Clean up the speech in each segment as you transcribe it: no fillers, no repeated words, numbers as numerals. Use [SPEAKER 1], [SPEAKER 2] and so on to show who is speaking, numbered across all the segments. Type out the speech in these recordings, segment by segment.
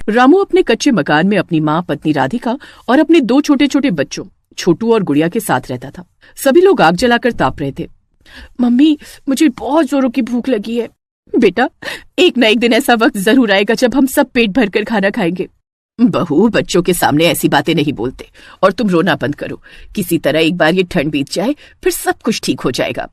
[SPEAKER 1] रामू अपने कच्चे मकान में अपनी माँ, पत्नी राधिका और अपने 2 छोटे छोटे बच्चों छोटू और गुड़िया के साथ रहता था। सभी लोग आग जलाकर ताप रहे थे। मम्मी, मुझे बहुत जोरों की भूख लगी है। बेटा, एक न एक दिन ऐसा वक्त जरूर आएगा जब हम सब पेट भरकर खाना खाएंगे। बहू, बच्चों के सामने ऐसी बातें नहीं बोलते और तुम रोना बंद करो। किसी तरह एक बार ये ठंड बीत जाए, फिर सब कुछ ठीक हो जाएगा।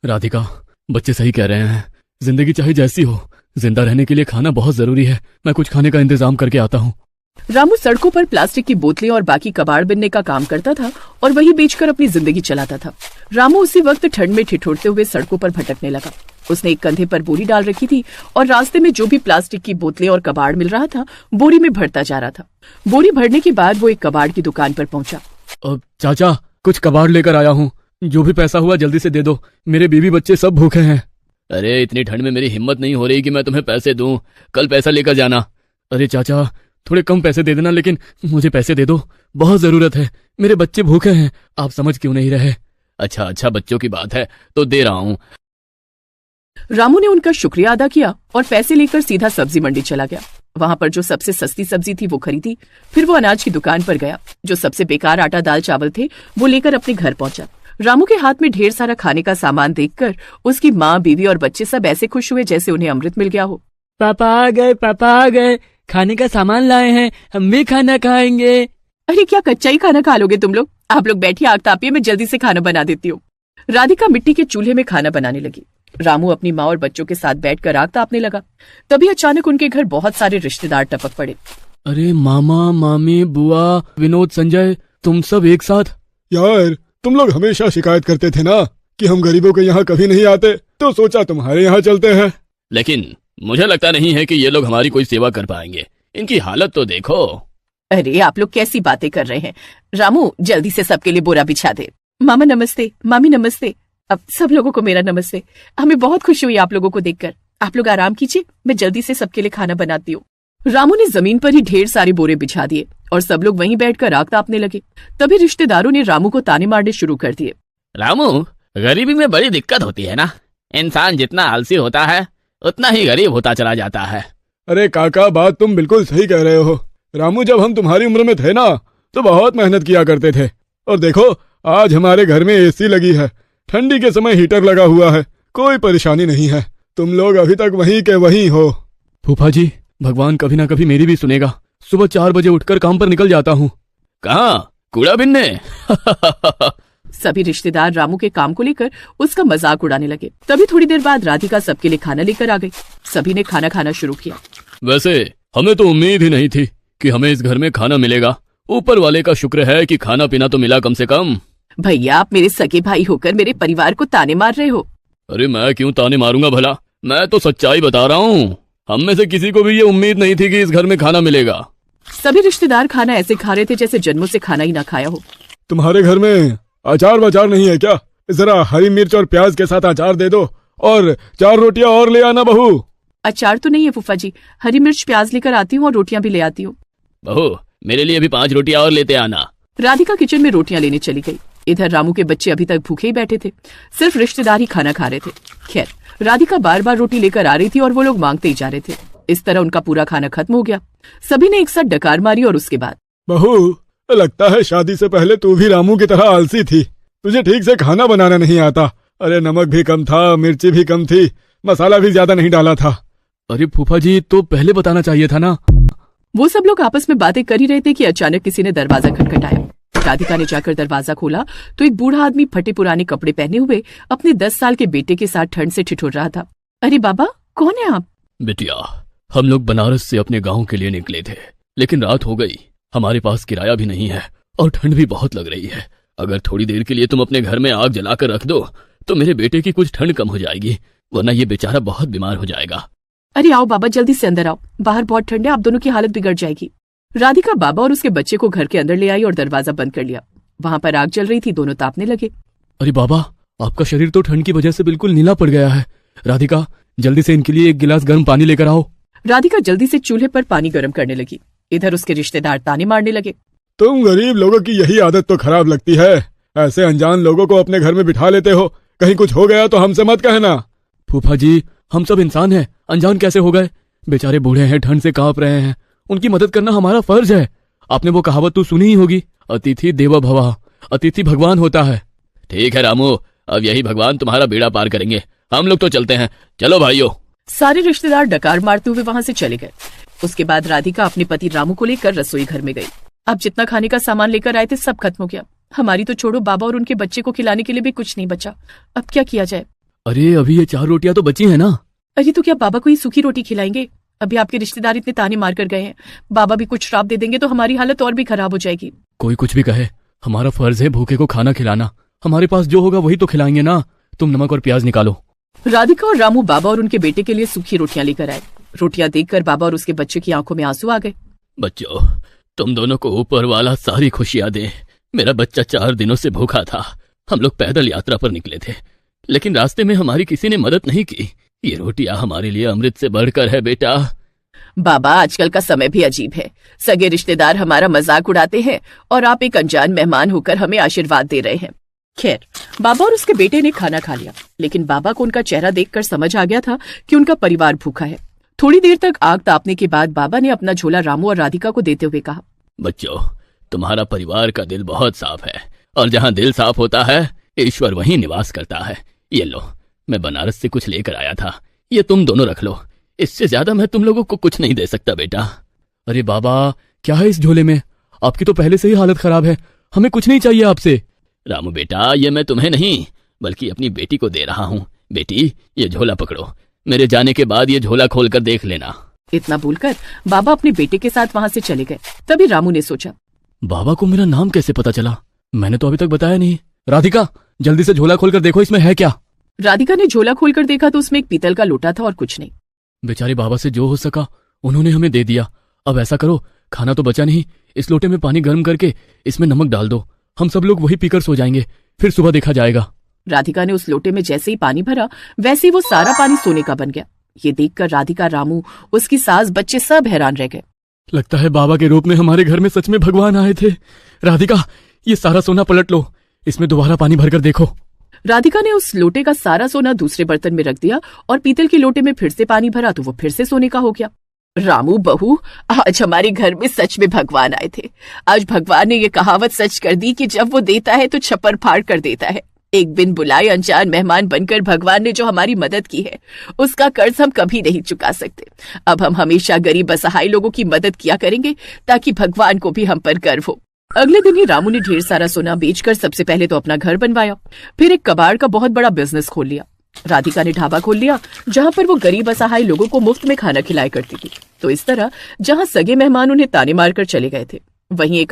[SPEAKER 2] राधिका, बच्चे सही कह रहे हैं। जिंदगी चाहे जैसी हो, जिंदा रहने के लिए खाना बहुत जरूरी है। मैं कुछ खाने का इंतजाम करके आता हूँ।
[SPEAKER 1] रामू सड़कों पर प्लास्टिक की बोतलें और बाकी कबाड़ बिनने का काम करता था और वही बेचकर अपनी जिंदगी चलाता था। रामू उसी वक्त ठंड में ठिठुरते हुए सड़कों पर भटकने लगा। उसने एक कंधे पर बोरी डाल रखी थी और रास्ते में जो भी प्लास्टिक की बोतलें और कबाड़ मिल रहा था, बोरी में भरता जा रहा था। बोरी भरने के बाद वो एक कबाड़ की दुकान पर पहुंचा।
[SPEAKER 2] चाचा, कुछ कबाड़ लेकर आया हूँ। जो भी पैसा हुआ जल्दी से दे दो। मेरे बीवी बच्चे सब भूखे हैं। अरे, इतनी ठंड में मेरी हिम्मत नहीं हो रही कि मैं तुम्हें पैसे दूं। कल पैसा लेकर जाना। अरे चाचा, थोड़े कम पैसे दे देना, लेकिन मुझे पैसे दे दो, बहुत जरूरत है। मेरे बच्चे भूखे हैं। आप समझ क्यों नहीं रहे? अच्छा, बच्चों की बात है तो दे रहा हूँ।
[SPEAKER 1] रामू ने उनका शुक्रिया अदा किया और पैसे लेकर सीधा सब्जी मंडी चला गया। वहां पर जो सबसे सस्ती सब्जी थी वो खरीदी। फिर वो अनाज की दुकान पर गया। जो सबसे बेकार आटा, दाल, चावल थे वो लेकर अपने घर पहुंचा। रामू के हाथ में ढेर सारा खाने का सामान देखकर उसकी माँ, बीवी और बच्चे सब ऐसे खुश हुए जैसे उन्हें अमृत मिल गया हो।
[SPEAKER 3] पापा आ गए, खाने का सामान लाए हैं, हम भी खाना खाएंगे।
[SPEAKER 1] अरे, क्या कच्चा ही खाना खा लोगे तुम लोग? आप लोग बैठिए, आग तापिए, मैं जल्दी से खाना बना देती हूँ। राधिका मिट्टी के चूल्हे में खाना बनाने लगी। रामू अपनी माँ और बच्चों के साथ बैठकर आग तापने लगा। तभी अचानक उनके घर बहुत सारे रिश्तेदार टपक पड़े।
[SPEAKER 2] अरे मामा, मामी, बुआ, विनोद, संजय, तुम सब एक साथ?
[SPEAKER 4] यार, तुम लोग हमेशा शिकायत करते थे ना कि हम गरीबों के यहाँ कभी नहीं आते, तो सोचा तुम्हारे यहाँ चलते हैं।
[SPEAKER 2] लेकिन मुझे लगता नहीं है कि ये लोग हमारी कोई सेवा कर पाएंगे। इनकी हालत तो देखो।
[SPEAKER 1] अरे, आप लोग कैसी बातें कर रहे हैं? रामू, जल्दी से सबके लिए बोरा बिछा दे। मामा नमस्ते, मामी नमस्ते, अब सब लोगों को मेरा नमस्ते। हमें बहुत खुशी हुई आप लोगों को देखकर। आप लोग आराम कीजिए, मैं जल्दी से सबके लिए खाना बनाती हूँ। रामू ने जमीन पर ही ढेर सारे बोरे बिछा दिए और सब लोग वहीं बैठकर आग तापने लगे। तभी रिश्तेदारों ने रामू को ताने मारने शुरू कर दिए।
[SPEAKER 5] रामू, गरीबी में बड़ी दिक्कत होती है ना। इंसान जितना आलसी होता है उतना ही गरीब होता चला जाता है।
[SPEAKER 4] अरे काका, बात तुम बिल्कुल सही कह रहे हो। रामू, जब हम तुम्हारी उम्र में थे ना तो बहुत मेहनत किया करते थे, और देखो आज हमारे घर में एसी लगी है, ठंडी के समय हीटर लगा हुआ है, कोई परेशानी नहीं है। तुम लोग अभी तक वहीं के वहीं हो।
[SPEAKER 2] फूफा जी, भगवान कभी ना कभी मेरी भी सुनेगा। सुबह 4 बजे उठकर काम पर निकल जाता हूँ।
[SPEAKER 5] कहाँ? कूड़ा बिनने?
[SPEAKER 1] सभी रिश्तेदार रामू के काम को लेकर उसका मजाक उड़ाने लगे। तभी थोड़ी देर बाद राधिका सबके लिए खाना लेकर आ गई। सभी ने खाना खाना शुरू किया।
[SPEAKER 2] वैसे हमें तो उम्मीद ही नहीं थी कि हमें इस घर में खाना मिलेगा। ऊपर वाले का शुक्र है कि खाना पीना तो मिला कम से कम।
[SPEAKER 1] भैया, आप मेरे सगे भाई होकर मेरे परिवार को ताने मार रहे हो।
[SPEAKER 2] अरे, मैं क्यों ताने मारूंगा भला? मैं तो सच्चाई बता रहा हूँ। हम में से किसी को भी ये उम्मीद नहीं थी कि इस घर में खाना मिलेगा।
[SPEAKER 1] सभी रिश्तेदार खाना ऐसे खा रहे थे जैसे जन्मों से खाना ही ना खाया हो।
[SPEAKER 4] तुम्हारे घर में अचार वचार नहीं है क्या? जरा हरी मिर्च और प्याज के साथ अचार दे दो, और 4 रोटियां और ले आना बहू।
[SPEAKER 1] अचार तो नहीं है फूफा जी, हरी मिर्च प्याज लेकर आती हूँ और रोटियां भी ले आती हूँ।
[SPEAKER 5] बहू, मेरे लिए भी 5 रोटियां और लेते आना।
[SPEAKER 1] राधिका किचन में रोटियां लेने चली गई। इधर रामू के बच्चे अभी तक भूखे ही बैठे थे। सिर्फ रिश्तेदार ही खाना खा रहे थे। खैर, राधिका बार बार रोटी लेकर आ रही थी और वो लोग मांगते ही जा रहे थे। इस तरह उनका पूरा खाना खत्म हो गया। सभी ने एक साथ डकार मारी और उसके बाद,
[SPEAKER 4] बहू, लगता है शादी से पहले तू भी रामू की तरह आलसी थी। तुझे ठीक से खाना बनाना नहीं आता। अरे, नमक भी कम था, मिर्ची भी कम थी, मसाला भी ज्यादा नहीं डाला था।
[SPEAKER 2] अरे फूफा जी, तो पहले बताना चाहिए था ना।
[SPEAKER 1] वो सब लोग आपस में बातें कर ही रहे थे कि अचानक किसी ने दरवाजा खटखटाया। राधिका ने जाकर दरवाजा खोला तो एक बूढ़ा आदमी फटे पुराने कपड़े पहने हुए अपने 10 साल के बेटे के साथ ठंड से ठिठुर रहा था। अरे बाबा, कौन है आप?
[SPEAKER 2] बिटिया, हम लोग बनारस से अपने गांव के लिए निकले थे, लेकिन रात हो गई। हमारे पास किराया भी नहीं है और ठंड भी बहुत लग रही है। अगर थोड़ी देर के लिए तुम अपने घर में आग जलाकर रख दो तो मेरे बेटे की कुछ ठंड कम हो जाएगी, वरना ये बेचारा बहुत बीमार हो जाएगा।
[SPEAKER 1] अरे आओ बाबा, जल्दी से अंदर आओ, बाहर बहुत ठंड है, आप दोनों की हालत बिगड़ जाएगी। राधिका बाबा और उसके बच्चे को घर के अंदर ले आई और दरवाजा बंद कर लिया। वहाँ पर आग जल रही थी, दोनों तापने लगे।
[SPEAKER 2] अरे बाबा, आपका शरीर तो ठंड की वजह से बिल्कुल नीला पड़ गया है। राधिका, जल्दी से इनके लिए 1 गिलास गर्म पानी लेकर आओ।
[SPEAKER 1] राधिका जल्दी से चूल्हे पर पानी गर्म करने लगी। इधर उसके रिश्तेदार ताने मारने लगे।
[SPEAKER 4] तुम गरीब लोगों की यही आदत तो खराब लगती है। ऐसे अनजान लोगों को अपने घर में बिठा लेते हो। कहीं कुछ हो गया तो हमसे मत कहना।
[SPEAKER 2] फूफा जी, हम सब इंसान हैं, अनजान कैसे हो गए? बेचारे बूढ़े हैं, ठंड से कांप रहे हैं, उनकी मदद करना हमारा फर्ज है। आपने वो कहावत तो सुनी ही होगी, अतिथि देवो भवः, अतिथि भगवान होता है।
[SPEAKER 5] ठीक है रामू, अब यही भगवान तुम्हारा बेड़ा पार करेंगे। हम लोग तो चलते हैं, चलो भाइयों।
[SPEAKER 1] सारे रिश्तेदार डकार मारते हुए वहां से चले गए। उसके बाद राधिका अपने पति रामू को लेकर रसोई घर में गई। अब जितना खाने का सामान लेकर आए थे सब खत्म हो गया। हमारी तो छोड़ो, बाबा और उनके बच्चे को खिलाने के लिए भी कुछ नहीं बचा। अब क्या किया जाए?
[SPEAKER 2] अरे अभी ये 4 रोटियां तो बची हैं ना।
[SPEAKER 1] अरे तो क्या बाबा को ही सूखी रोटी खिलाएंगे? अभी आपके रिश्तेदार इतने ताने मार कर गए हैं, बाबा भी कुछ श्राप दे देंगे तो हमारी हालत और भी खराब हो जाएगी।
[SPEAKER 2] कोई कुछ भी कहे, हमारा फर्ज है भूखे को खाना खिलाना। हमारे पास जो होगा वही तो खिलाएंगे ना। तुम नमक और प्याज निकालो।
[SPEAKER 1] राधिका और रामू बाबा और उनके बेटे के लिए सूखी रोटियां लेकर आए। रोटियां देखकर बाबा और उसके बच्चे की आंखों में आंसू आ गए।
[SPEAKER 5] बच्चों, तुम दोनों को ऊपर वाला सारी खुशियां दे। मेरा बच्चा 4 दिनों से भूखा था। हम लोग पैदल यात्रा पर निकले थे, लेकिन रास्ते में हमारी किसी ने मदद नहीं की। ये रोटियां हमारे लिए अमृत से बढ़कर है बेटा।
[SPEAKER 1] बाबा, आजकल का समय भी अजीब है। सगे रिश्तेदार हमारा मजाक उड़ाते हैं और आप एक अनजान मेहमान होकर हमें आशीर्वाद दे रहे हैं। खैर, बाबा और उसके बेटे ने खाना खा लिया, लेकिन बाबा को उनका चेहरा देखकर समझ आ गया था कि उनका परिवार भूखा है। थोड़ी देर तक आग तापने के बाद बाबा ने अपना झोला रामू और राधिका को देते हुए कहा,
[SPEAKER 5] बच्चों, तुम्हारा परिवार का दिल बहुत साफ है, और जहाँ दिल साफ होता है ईश्वर वहीं निवास करता है। ये लो, मैं बनारस से कुछ लेकर आया था, ये तुम दोनों रख लो। इससे ज्यादा मैं तुम लोगों को कुछ नहीं दे सकता बेटा।
[SPEAKER 2] अरे बाबा, क्या है इस झोले में? आपकी तो पहले से ही हालत खराब है, हमें कुछ नहीं चाहिए आपसे।
[SPEAKER 5] रामू बेटा, ये मैं तुम्हें नहीं बल्कि अपनी बेटी को दे रहा हूँ। बेटी, ये झोला पकड़ो, मेरे जाने के बाद ये झोला खोलकर देख लेना।
[SPEAKER 1] इतना बोलकर बाबा अपने बेटे के साथ वहां से चले गए। तभी रामू ने सोचा,
[SPEAKER 2] बाबा को मेरा नाम कैसे पता चला? मैंने तो अभी तक बताया नहीं। राधिका, जल्दी से झोला खोलकर देखो, इसमें है क्या?
[SPEAKER 1] राधिका ने झोला खोलकर देखा तो उसमें एक पीतल का लोटा था और कुछ नहीं।
[SPEAKER 2] बेचारे बाबा से जो हो सका उन्होंने हमें दे दिया। अब ऐसा करो, खाना तो बचा नहीं, इस लोटे में पानी गर्म करके इसमें नमक डाल दो। हम सब लोग वही पीकर सो जाएंगे, फिर सुबह देखा जाएगा।
[SPEAKER 1] राधिका ने उस लोटे में जैसे ही पानी भरा, वैसे ही वो सारा पानी सोने का बन गया। ये देखकर राधिका, रामू, उसकी सास, बच्चे सब हैरान रह गए।
[SPEAKER 2] लगता है बाबा के रूप में हमारे घर में सच में भगवान आए थे। राधिका, ये सारा सोना पलट लो, इसमें दोबारा पानी भरकर देखो।
[SPEAKER 1] राधिका ने उस लोटे का सारा सोना दूसरे बर्तन में रख दिया और पीतल के लोटे में फिर से पानी भरा तो वो फिर से सोने का हो गया। रामू, बहू, आज हमारे घर में सच में भगवान आए थे। आज भगवान ने ये कहावत सच कर दी कि जब वो देता है तो छप्पर फाड़ कर देता है। एक बिन बुलाए अनजान मेहमान बनकर भगवान ने जो हमारी मदद की है, उसका कर्ज हम कभी नहीं चुका सकते। अब हम हमेशा गरीब असहाय लोगों की मदद किया करेंगे ताकि भगवान को भी हम पर गर्व हो। अगले दिन ही रामू ने ढेर सारा सोना बेचकर सबसे पहले तो अपना घर बनवाया, फिर एक कबाड़ का बहुत बड़ा बिजनेस खोल लिया। राधिका ने ढाबा खोल लिया जहां पर वो गरीब असहाय लोगों को मुफ्त में खाना खिलाया करती थी। तो इस तरह जहां सगे मेहमान उन्हें ताने मारकर चले गए थे, वहीं एक